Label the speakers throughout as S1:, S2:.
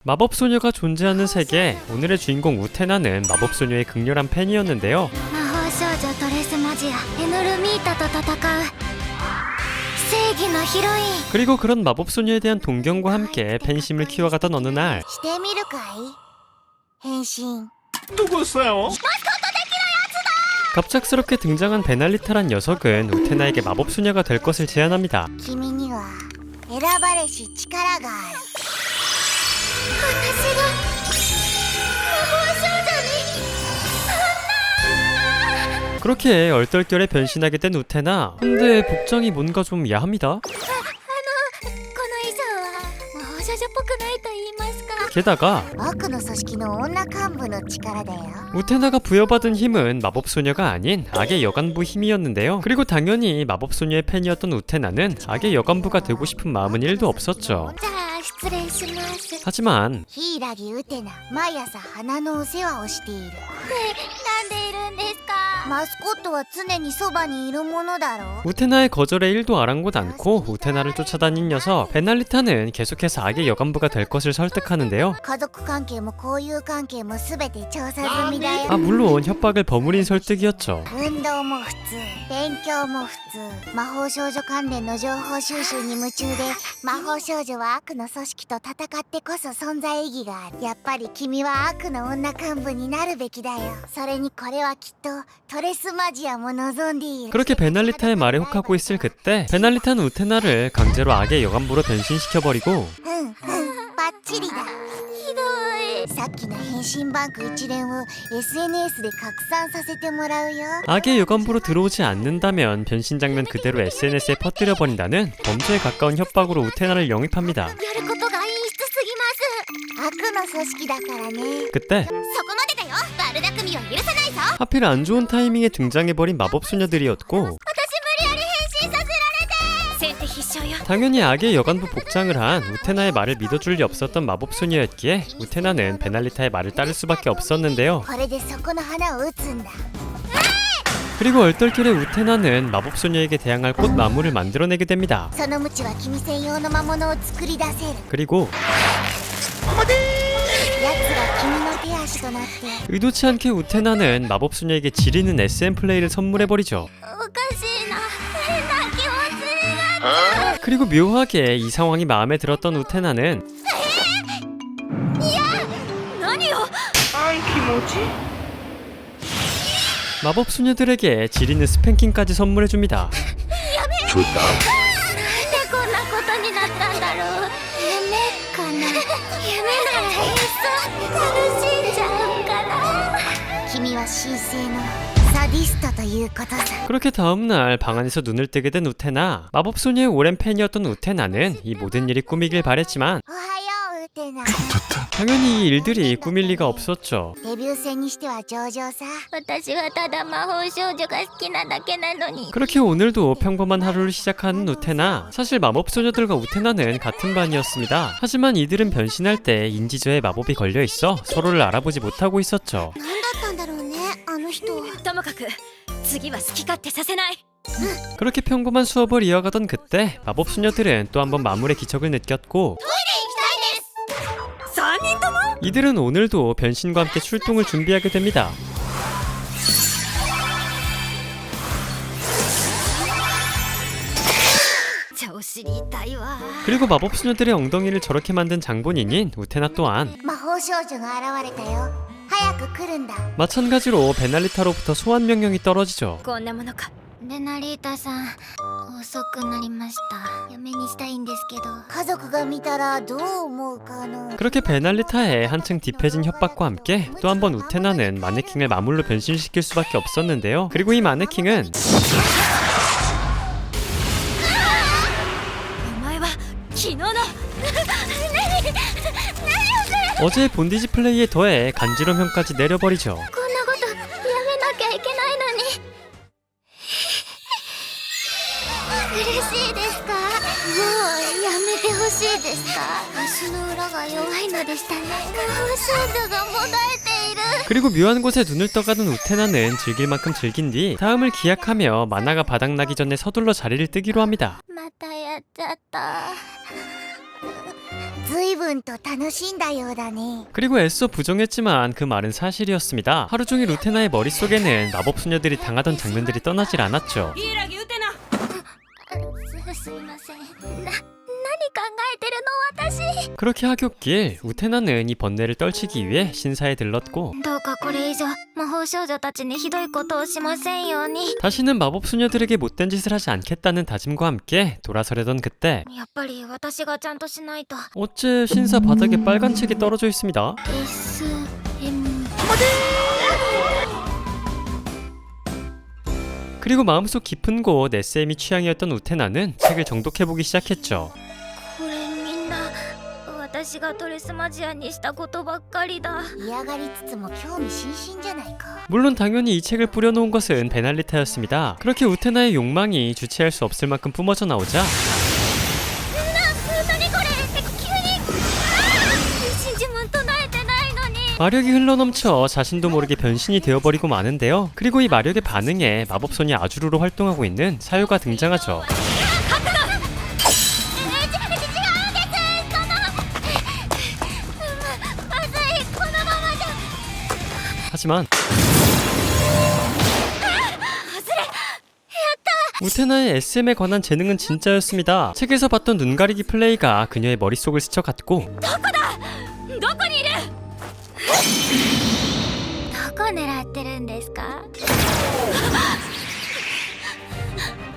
S1: 마법소녀가 존재하는 세계, 오늘의 주인공 우테나는 마법소녀의 극렬한 팬이었는데요.
S2: 魔法少女ドレスマジアエノルミータと戦う正義のヒロイン
S1: 그리고 그런 마법소녀에 대한 동경과 함께 팬심을 키워가던 어느 날
S2: してみるかい変身
S3: 누구세요?
S1: 갑작스럽게 등장한 베날리타란 녀석은 우테나에게 마법소녀가 될 것을 제안합니다.
S2: 君には選ばれし力がある私が魔法少女に
S1: 그렇게 얼떨결에 변신하게 된 우테나. 근데 복장이 뭔가 좀 야합니다.
S2: この衣装は魔法少女っぽくないと言いますか
S1: 게다가
S2: 悪の組織の女幹部の力だよ
S1: 우테나가 부여받은 힘은 마법소녀가 아닌 악의 여간부 힘이었는데요. 그리고 당연히 마법소녀의 팬이었던 우테나는 악의 여간부가 되고 싶은 마음은 1도 없었죠.
S2: じゃあ失礼します
S1: 하지만
S2: 柊ウテナ毎朝花のお世話をしているなんでいるんですかマスコットは常にそばにいるものだろ
S1: 우테나의 거절에 1도 아랑곳 않고 우테나를 쫓아다닌 녀석 베날리타는 계속해서 악의 여간부가 될 것을 설득하는데요.
S2: 家族関係も交友関係も全て調査済みだよ
S1: 아 물론 협박을 버무린 설득이었죠.
S2: 運動も普通勉強も普通魔法少女関連の情報収集に夢中で魔法少女は悪の組織と戦ってこそ存在意義があるやっぱり君は悪の女幹部になるべきだよそれにこれはきっとトレスマジアも望んでいる
S1: 그렇게 베날리타의 말에 혹하고 있을 그때 베날리타는 우테나를 강제로 악의 여간부로 변신시켜버리고
S2: バッチリだひどいさっきの変身バンク一連を SNS で拡散させてもらうよ
S1: 악의 여간부로 들어오지 않는다면 변신 장면 그대로 SNS에 퍼뜨려버린다는 범죄에 가까운 협박으로 우테나를 영입합니다.
S2: やることが陰湿すぎます悪の組織だからね
S1: 그때
S2: そこまでだよ悪巧みは許さないぞ
S1: 하필 안 좋은 타이밍에 등장해버린 마법소녀들이었고
S2: 私無理やり変身させられて先手必勝よ
S1: 당연히 악의 여간부 복장을 한 우테나의 말을 믿어줄 리 없었던 마법소녀였기에 우테나는 베날리타의 말을 따를 수밖에 없었는데요.
S2: これでそこの花を打つんだ
S1: 그리고 얼떨결에 우테나는 마법소녀에게 대항할 꽃나무를 만들어내게 됩니다.
S2: その鞭は君専用の魔物を作り出せる
S1: 그리고
S2: 奴が君の手足となって
S1: 의도치 않게 우테나는 마법소녀에게 지리는 SM 플레이를 선물해버리죠.
S2: おかしいな変な気持ちになる
S1: 그리고 묘하게 이 상황이 마음에 들었던 우테나는
S2: 何を
S1: 마법소녀들에게 지리는 스팽킹까지 선물해줍니다.
S2: なんでこんなことになったんだろう夢かな夢ならいっそ楽しんじゃうかな君は神聖のサディストということさ
S1: 그렇게 다음날 방 안에서 눈을 뜨게 된 우테나. 마법소녀의 오랜 팬이었던 우테나는 이 모든 일이 꿈이길 바랬지만
S2: おはようウテナ
S1: 당연히 이 일들이 꿈일 리가 없었죠.
S2: デビュー戦にしては上々さ私はただ魔法少女が好きなだけなのに
S1: 그렇게 오늘도 평범한 하루를 시작하는 우테나. 사실 마법소녀들과 우테나는 같은 반이었습니다. 하지만 이들은 변신할 때 인지저에 마법이 걸려있어 서로를 알아보지 못하고 있었죠.
S2: 何だったんだろうねあの人
S4: ともかく次は好き勝手させない
S1: 그렇게 평범한 수업을 이어가던 그때 마법소녀들은 또 한 번 마물의 기척을 느꼈고
S4: 3人とも
S1: 이들은 오늘도 변신과 함께 출동을 준비하게 됩니다.
S4: 調子に痛いわ
S1: 그리고 마법소녀들의 엉덩이를 저렇게 만든 장본인인 우테나 또한
S2: 魔法少女が現れたよ早く来るんだ
S1: 마찬가지로 베날리타로부터 소환 명령이 떨어지죠.
S4: こんなものか
S2: ベナリータさん遅くなりました嫁にしたいんですけど家族が見たらどう思うかな
S1: 그렇게 베날리타의 한층 딥해진 협박과 함께 또 한 번 우테나는 마네킹을 마물로 변신시킬 수밖에 없었는데요. 그리고 이 마네킹은
S4: お前は昨日の
S1: 어제의 본디지 플레이에 더해 간지럼형까지 내려버리죠.
S2: こんなことやめなきゃいけないのに嬉しいですかもうやめてほしいですか足の裏が弱いのでしたね魔法少女がもだえている
S1: 그리고 묘한 곳에 눈을 떠가는 우테나는 즐길 만큼 즐긴 뒤 다음을 기약하며 만화가 바닥나기 전에 서둘러 자리를 뜨기로 합니다.
S2: またやっちゃった随分と楽しんだようだね。
S1: 그리고 애써 부정했지만 그 말은 사실이었습니다. 하루 종일 우테나의 머릿속에는 마법 소녀들이 당하던 장면들이 떠나질 않았죠.
S4: 柊打てな。
S2: すいません。何考えてるの私。
S1: 그렇게 하굣길 우테나는 이 번뇌를 떨치기 위해 신사에 들렀고
S2: どうかこれ以上魔法少女たちにひどいことをしませんように。
S1: 다시는 마법 소녀들에게 못된 짓을 하지 않겠다는 다짐과 함께 돌아서려던 그때
S2: やっぱり私がちゃんとしないと。
S1: 어째 신사 바닥에 빨간 책이 떨어져 있습니다.
S2: SM
S1: 그리고 마음속 깊은 곳 SM이 취향이었던 우테나는 책을 정독해보기 시작했죠.
S2: これみんな私がトレスマジアにしたことばっかりだ。嫌がりつつも興味津々じゃないか。
S1: 물론 당연히 이 책을 뿌려놓은 것은 베날리타였습니다. 그렇게 우테나의 욕망이 주체할 수 없을 만큼 뿜어져 나오자
S2: 何これ急に信じも唱えてないのに。
S1: 마력이 흘러넘쳐 자신도 모르게 변신이 되어버리고 마는데요. 그리고 이 마력의 반응에 마법소녀 아주르로 활동하고 있는 사요가 등장하죠. 하지만 우테나의 SM에 관한 재능은 진짜였습니다. 책에서 봤던 눈가리기 플레이가 그녀의 머릿속을 스쳐갔고
S4: どこにいる？
S2: どこ狙ってるんですか？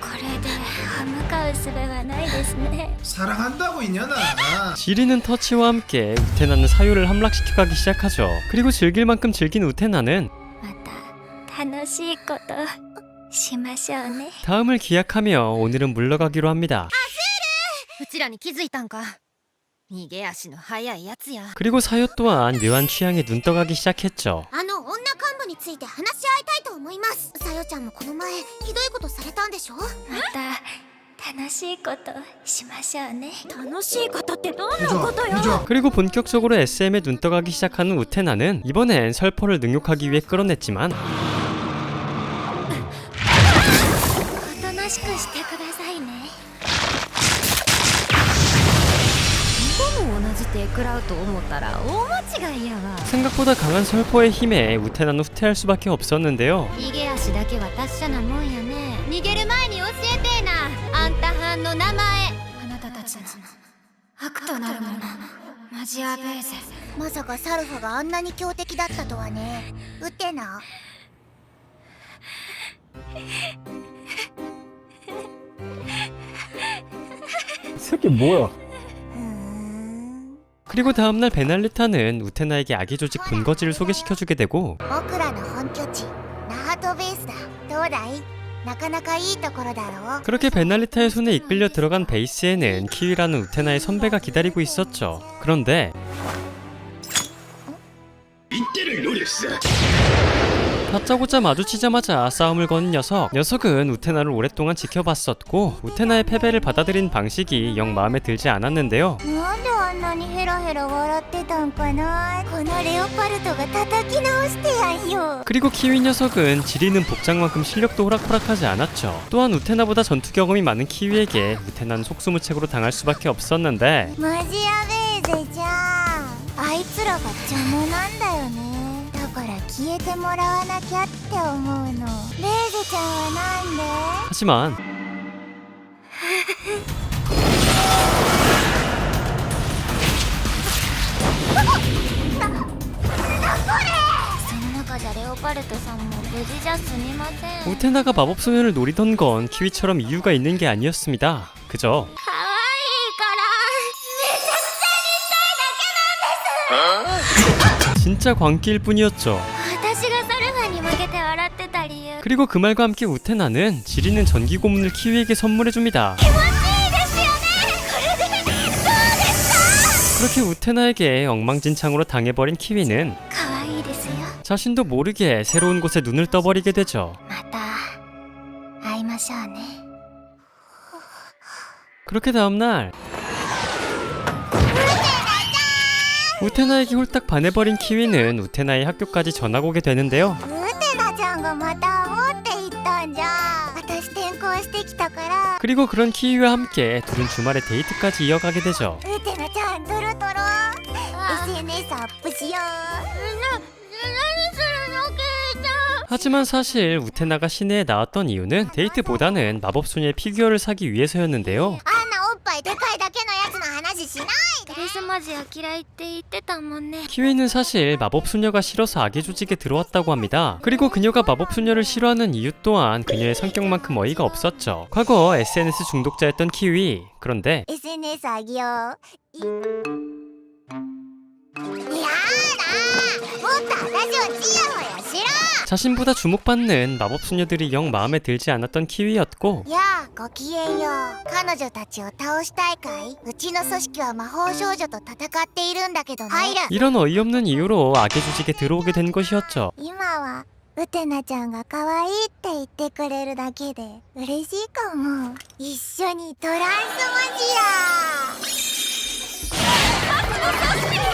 S2: これで歯向かう術はないですね。
S3: 사랑한다고 이년아.
S1: 지리는 터치와 함께 우테나는 사요를 함락시켜가기 시작하죠. 그리고 즐길 만큼 즐긴 우테나는
S2: また楽しいことしましょうね。
S1: 다음을 기약하며 오늘은 물러가기로 합니다.
S4: うちらに気づいたんか。逃げ足の速いやつや。
S1: 그리고 사요 또한 묘한 취향에 눈떠가기 시작했죠.
S2: 女幹部について話し合いたいと思います。さよちゃんもこの前ひどいことされたんでしょ。また楽しいことしましょうね。
S4: 楽しいことってどんなことよ。
S3: 해줘.
S1: 그리고 본격적으로 SM에 눈떠가기 시작하는 우테나는 이번엔 설포를 능욕하기 위해 끌어냈지만
S2: おとなしくしてくださいね。
S4: ども同じ手食らうと思ったら大間違いやわ。
S1: 생각보다 강한 설포의 힘에 우테나는 후퇴할 수밖에 없었는데요.
S2: 逃げ足だけは達者なもんやね。逃げる前に教えてえな、あんたはんの名前。あなたたちの悪となるものマジアベーゼ。まさかサルファがあんなに強敵だったとはね。ウテナ。
S3: 새끼 뭐야?
S1: 그리고 다음날 베날리타는 우테나에게 아기 조직 분거지를 소개시켜주게 되고
S2: 僕らの本拠地ナハトベースだ。どうだい？なかなかいいところだろう。
S1: 그렇게 베날리타의 손에 이끌려 들어간 베이스에는 키위라는 우테나의 선배가 기다리고 있었죠. 그런데 다짜고짜 마주치자마자 싸움을 거는 녀석은 우테나를 오랫동안 지켜봤었고 우테나의 패배를 받아들인 방식이 영 마음에 들지 않았는데요.
S2: なんであんなにヘラヘラ笑ってたんかな。このレオパルトが叩き直してやんよ。
S1: 그리고 키위 녀석은 지리는 복장만큼 실력도 호락호락하지 않았죠. 또한 우테나보다 전투 경험이 많은 키위에게 우테나는 속수무책으로 당할 수밖에 없었는데
S2: マジアベーゼじゃん。あいつらが邪魔なんだよね。だから消えてもらわなきゃって思うの。レーゼちゃんはなんで？
S1: 하지만
S2: その中じゃレオパルトさんも無事じゃすみません。
S1: 우테나가 마법소년을 노리던 건 키위처럼 이유가 있는 게 아니었습니다. 그저
S2: 可愛いからめちゃくちゃにしたいだけなんです。
S1: 진짜 광기일 뿐이었죠.
S2: 私がサルファに負けて笑ってた理由。
S1: 그리고 그 말과 함께 우테나는 지리는 전기 고문을 키위에게 선물해줍니다.
S2: 気持ちいいですよね。これでどうですか？
S1: 그렇게 우테나에게 엉망진창으로 당해버린 키위는
S2: 可愛いですよ。
S1: 자신도 모르게 새로운 곳에 눈을 떠버리게 되죠.
S2: また会いましょうね。
S1: 그렇게 다음날 우테나에게 홀딱 반해버린 키위는 우테나의 학교까지 전학 오게 되는데요.
S2: ウテナちゃんがまた持って行ったんじゃ。私転校してきたから。
S1: 그리고 그런 키위와 함께 둘은 주말에 데이트까지 이어가게 되죠.
S2: ウテナちゃんドロ画撮ろう。 SNS アップしよう。何するのケイちゃん。
S1: 하지만 사실 우테나가 시내에 나왔던 이유는 데이트보다는 마법소녀의 피규어를 사기 위해서였는데요.
S2: あんなおっぱいでかいだけのやつの話しないで。
S4: クリスマジア嫌いって言ってたもんね。
S1: 키위는 사실 마법소녀가 싫어서 악의 조직에 들어왔다고 합니다. 그리고 그녀가 마법소녀를 싫어하는 이유 또한 그녀의 성격만큼 어이가 없었죠. 과거 SNS 중독자였던 키위. 그런데
S2: SNS あげよう。やだもっと私をチヤホヤしろ。
S1: 자신보다 주목받는 마법소녀들이 영 마음에 들지 않았던 키위였고
S2: やあごきげんよう。彼女たちを倒したいかい。うちの組織は魔法少女と戦っているんだけどね。入る。
S1: 이런 어이없는 이유로 악의 조직에 들어오게 된 것이었죠.
S2: 今はウテナちゃんが可愛いって言ってくれるだけで嬉しいかも。一緒にトランスマジア。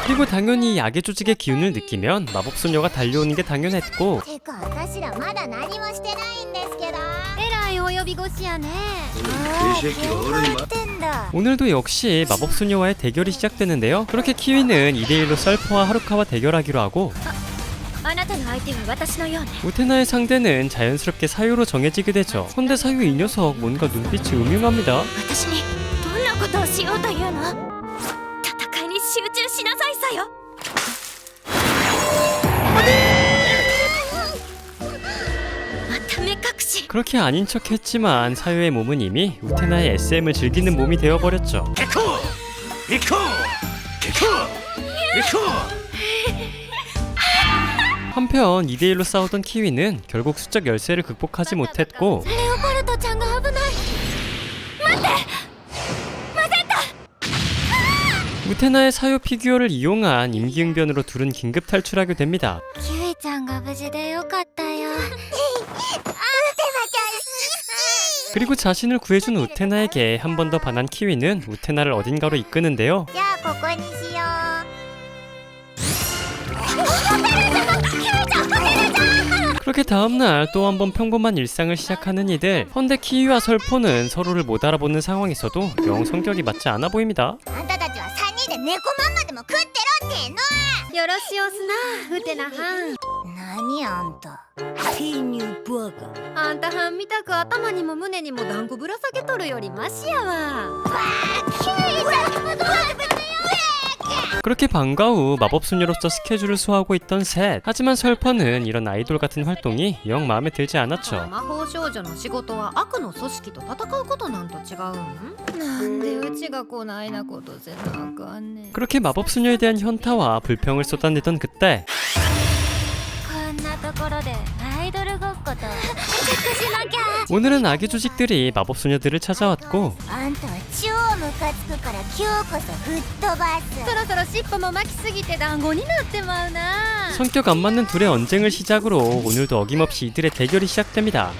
S1: 그리고 당연히 이 악의 조직의 기운을 느끼면 마법소녀가 달려오는 게 당연했고
S2: てか私らまだ何もしてないんですけど。
S4: えらいお呼び越しやね。
S2: 喧嘩売ってんだ。
S1: 오늘도 역시 마법소녀와의 대결이 시작되는데요. 그렇게 키위는 2대1로 썰포와 하루카와 대결하기로 하고
S4: あなたの相手は私のようね。
S1: 우테나의 상대는 자연스럽게 사유로 정해지게 되죠. 근데 사유 이 녀석 뭔가 눈빛이 음흉합니다.
S4: 私にどんなことをしようというの。戦いに集中しなさいさよ。また目隠し。
S1: 그렇게 아닌 척 했지만 사유의 몸은 이미 우테나의 SM을 즐기는 몸이 되어버렸죠. 한편 2대1로 싸우던 키위는 결국 수적 열세를 극복하지 못했고
S4: レオパルトちゃんが危ない。
S1: 우테나의 사유 피규어를 이용한 임기응변으로 둘은 긴급 탈출하게 됩니다.
S4: キウイちゃんが無事でよかったよ。
S1: 그리고 자신을 구해준 우테나에게 한 번 더 반한 키위는 우테나를 어딘가로 이끄는데요.
S2: じゃあここにしよう。
S1: 그렇게 다음날 또 한 번 평범한 일상을 시작하는 이들. 헌데 키위와 설포는 서로를 못 알아보는 상황에서도 영 성격이 맞지 않아 보입니다.
S2: あんたたちは3人で猫まんまでも食ってろってんの。
S4: よろしおすな、ウテナはん。
S2: 何あんた。
S4: あんたはんみたく頭にも胸にも団子ぶら下げとるよりマシやわ。
S1: 그렇게 방과 후 마법소녀로서 스케줄을 소화하고 있던 셋. 하지만 설퍼는 이런 아이돌 같은 활동이 영 마음에 들지 않았죠.
S4: 魔法少女の仕事は悪の組織と戦うことなんと違うん？なんでうちがこないなことせなあかんねん。
S1: 그렇게 마법소녀에 대한 현타와 불평을 쏟아내던 그때
S4: こんなところでアイドルごっことチェックしなきゃ。
S1: 오늘은 악의 조직들이 마법소녀들을 찾아왔고
S2: あんたは超ムカつくから今日こそ吹っ飛ばす。
S4: そろそろ尻尾も巻きすぎて団子になってまうな。
S1: 성격 안 맞는 둘의 언쟁을 시작으로 오늘도 어김없이 이들의 대결이 시작됩니다.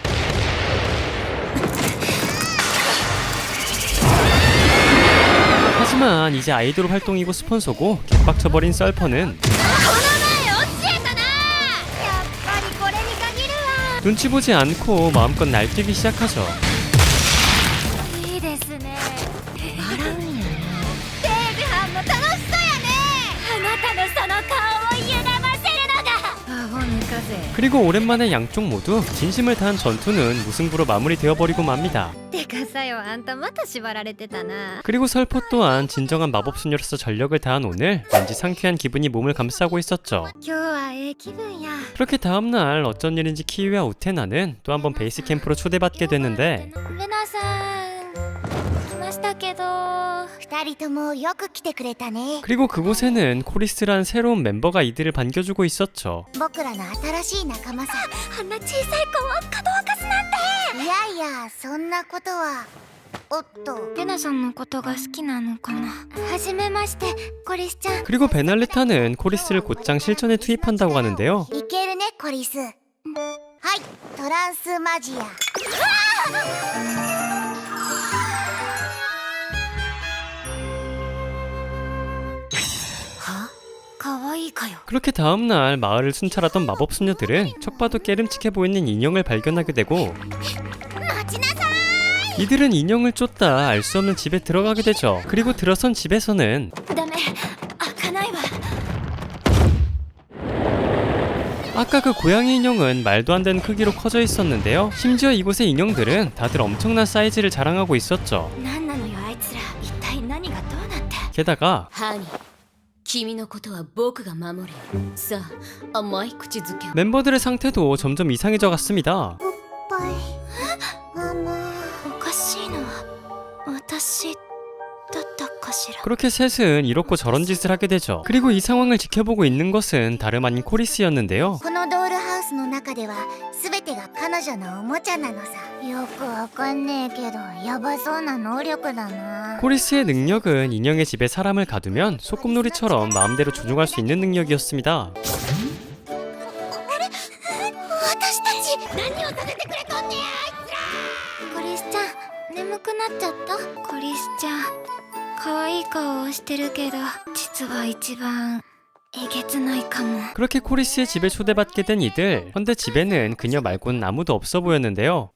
S1: 하지만 이제 아이돌 활동이고 스폰서고 개빡쳐버린 썰퍼는
S4: やっぱりこれに限るわ。
S1: 눈치 보지 않고 마음껏 날뛰기 시작하죠.
S4: いいですね。笑うんやね。デージ班も楽しそうやね。あなたのその顔を歪ませるのが。アホ抜かせ。
S1: 그리고 오랜만에 양쪽 모두 진심을 다한 전투는 무승부로 마무리되어버리고 맙니다.
S4: てかさよ、あんたまた縛られてたな。
S1: 그리고 설포 또한 진정한 마법소녀로서 전력을 다한 오늘 왠지 상쾌한 기분이 몸을 감싸고 있었죠.
S4: 今日はええ気分や。
S1: 그렇게 다음날 어쩐 일인지 키위와 우테나는 또 한 번 베이스 캠프로 초대받게 됐는데
S4: レナさん来ましたけど。
S2: 二人ともよく来てくれたね。
S1: 그리고 그곳에는 코리스란 새로운 멤버가 이들을 반겨주고 있었죠.
S2: 僕らの新しい仲間さ。
S4: あんな小さい子をかどわかすなんて。
S2: いやいやそんなことは。おっと。
S4: レナさんのことが好きなのかな。はじめまして、コリスちゃん。
S1: 그리고 베날레타는 코리스를 곧장 실전에 투입한다고 하는데요.
S2: いけるねコリス。はいトランスマジア。
S4: 可愛いかよ。
S1: 그렇게 다음날 마을을 순찰하던 마법소녀들은 척 봐도 깨름칙해 보이는 인형을 발견하게 되고
S2: 待ちなさい。
S1: 이들은 인형을 쫓다 알 수 없는 집에 들어가게 되죠. 그리고 들어선 집에서는
S4: ダメ、
S1: 아까 그 고양이 인형은 말도 안 되는 크기로 커져 있었는데요. 심지어 이곳의 인형들은 다들 엄청난 사이즈를 자랑하고 있었죠.
S4: 何なのよあいつら一体何がどうなって
S1: 게다가
S5: ハニー、君のことは僕が守る。さあ、甘い口づけを。
S1: 멤버들의 상태도 점점 이상해져 갔습니다.
S2: ぱいママ
S4: おかしいのは私だったかしら
S1: 그렇게 셋은 이렇고 저런 짓을 하게 되죠. 그리고 이 상황을 지켜보고 있는 것은 다름 아닌 코리스였는데요.
S2: このドールハウスの中では全てが彼女のおもちゃなのさ。よくわかんねえけどヤバそうな能力だな。
S1: 코리스의 능력은 인형의 집에 사람을 가두면 소꿉놀이처럼 마음대로 조종할 수 있는 능력이었습니다.
S2: 私たち
S4: 何をさせてくれとんねんあいつらコリスちゃん眠くなっちゃったコリスちゃん可愛い顔をしてるけど実は一番えげつないかも
S1: 그렇게 코리스의 집에 초대받게 된 이들. 헌데 집에는 그녀 말고는 아무도 없어 보였는데요.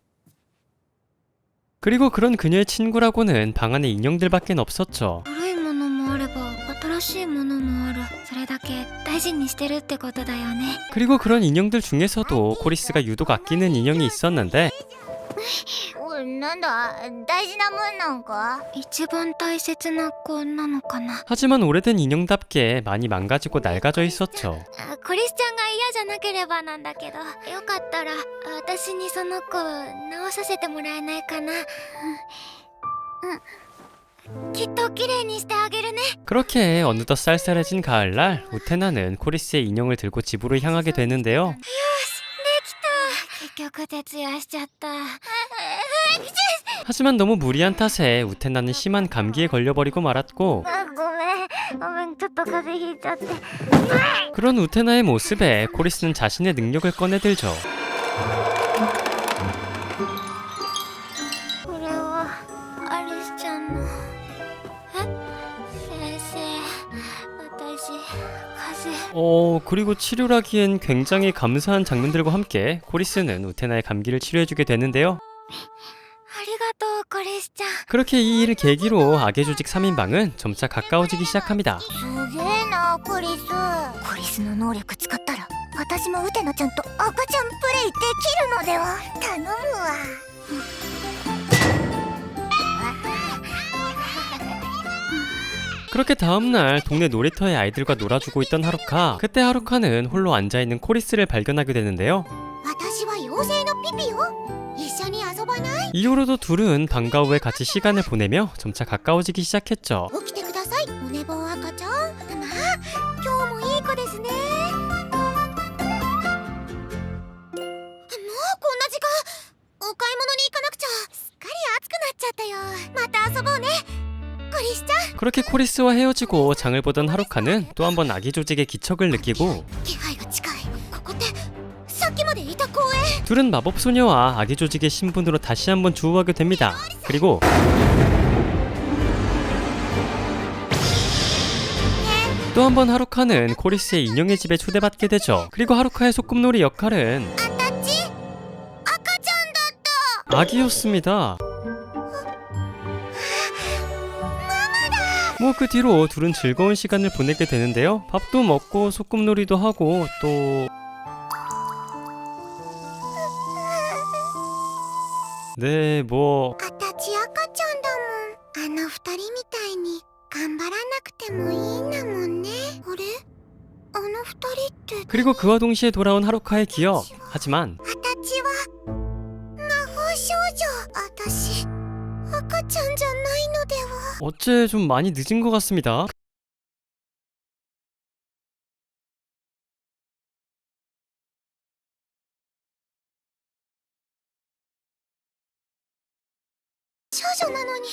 S1: 그리고 그런 그녀의 친구라고는 방 안에 인형들밖엔 없었죠.
S4: 古いものもあれば新しいものもあるそれだけ大事にしてるってことだよね
S1: 그리고 그런 인형들 중에서도 코리스가 유독 아끼는 인형이 있었는데
S2: おいなんだ大事なもんなんか。
S4: 一番大切な子なのかな
S1: 하지만 오래된 인형답게 많이 망가지고 낡아져 있었죠.
S4: コリスちゃんが嫌じゃなければなんだけどよかったら私にその子直させてもらえないかなきっと綺麗にしてあげるね
S1: 그렇게 어느덧 쌀쌀해진 가을날 우테나는 코리스의 인형을 들고 집으로 향하게 되는데요.
S4: 結局徹夜しちゃった
S1: 하지만 너무 무리한 탓에 우테나는 심한 감기에 걸려버리고 말았고
S4: ごめんちょっと風邪ひいちゃって
S1: 그런 우테나의 모습에 코리스는 자신의 능력을 꺼내들죠.
S4: これはアリスちゃんの先生私風邪
S1: 그리고 치료라기엔 굉장히 감사한 장면들과 함께 코리스는 우테나의 감기를 치료해주게 되는데요.
S4: ありがとうコリスちゃん
S1: 그렇게 이 일을 계기로 악의 조직 3인방은 점차 가까워지기 시작합니다.
S2: すげえなコリス。コリスの能力使ったら私もウテナちゃんと赤ちゃんプレイできるのでは。頼むわ。
S1: 그렇게 다음날 동네 놀이터의 아이들과 놀아주고 있던 하루카. 그때 하루카는 홀로 앉아있는 코리스를 발견하게 되는데요.
S2: 私は妖精のピピよ。一緒に遊ばない？
S1: 이후로도 둘은 방과 후에 같이 시간을 보내며 점차 가까워지기 시작했죠.
S2: 起きてください。お寝坊赤ちゃん。まあ今日もいい子ですね。もうこんな時間。お買い物に行かなくちゃ。すっかり暑くなっちゃったよ。また遊ぼうね。コリスちゃん。
S1: 그렇게 코리스와 헤어지고 장을 보던 하루카는 또 한 번 악의 조직의 기척을 느끼고
S2: 気配が近い。ここってさっきまでいた公園。
S1: 둘은 마법소녀와 악의 조직의 신분으로 다시 한번 주우하게 됩니다. 그리고 또 한 번 하루카는 코리스의 인형의 집에 초대받게 되죠. 그리고 하루카의 소꿉놀이 역할은
S2: あたち赤ちゃんだった。
S1: 아기였습니다. 뭐 그 뒤로 둘은 즐거운 시간을 보내게 되는데요. 밥도 먹고 소꿉놀이도 하고 또 네, 뭐
S2: あたち赤ちゃんだもん。あの二人みたいに頑張らなくてもいいんだもんね。あれ？あの二人って。
S1: 그리고 그와 동시에 돌아온 하루카의 기억. 하지만
S2: あたちは魔法少女。あたし赤ちゃんじゃないのでは。
S1: 어째 좀 많이 늦은 것 같습니다.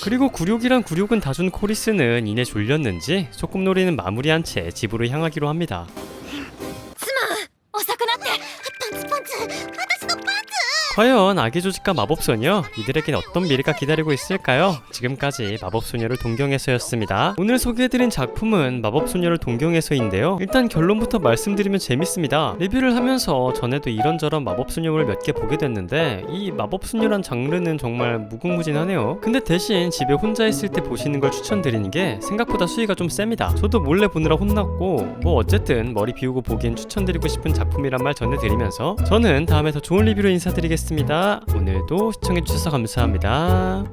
S1: 그리고 굴욕이란 굴욕은 다 준 코리스는 이내 졸렸는지 소꿉놀이는 마무리한 채 집으로 향하기로 합니다.
S4: 遅くなって
S2: パンツパンツ。私のパンツ。
S1: 과연 아기 조직과 마법소녀, 이들에겐 어떤 미래가 기다리고 있을까요? 지금까지 마법소녀를 동경해서였습니다. 오늘 소개해드린 작품은 마법소녀를 동경해서인데요. 일단 결론부터 말씀드리면 재밌습니다. 리뷰를 하면서 전에도 이런저런 마법소녀를 몇 개 보게 됐는데 이 마법소녀란 장르는 정말 무궁무진하네요. 근데 대신 집에 혼자 있을 때 보시는 걸 추천드리는 게 생각보다 수위가 좀 셉니다. 저도 몰래 보느라 혼났고 뭐 어쨌든 머리 비우고 보기엔 추천드리고 싶은 작품이란 말 전해드리면서 저는 다음에 더 좋은 리뷰로 인사드리겠습니다. 오늘도 시청해주셔서 감사합니다.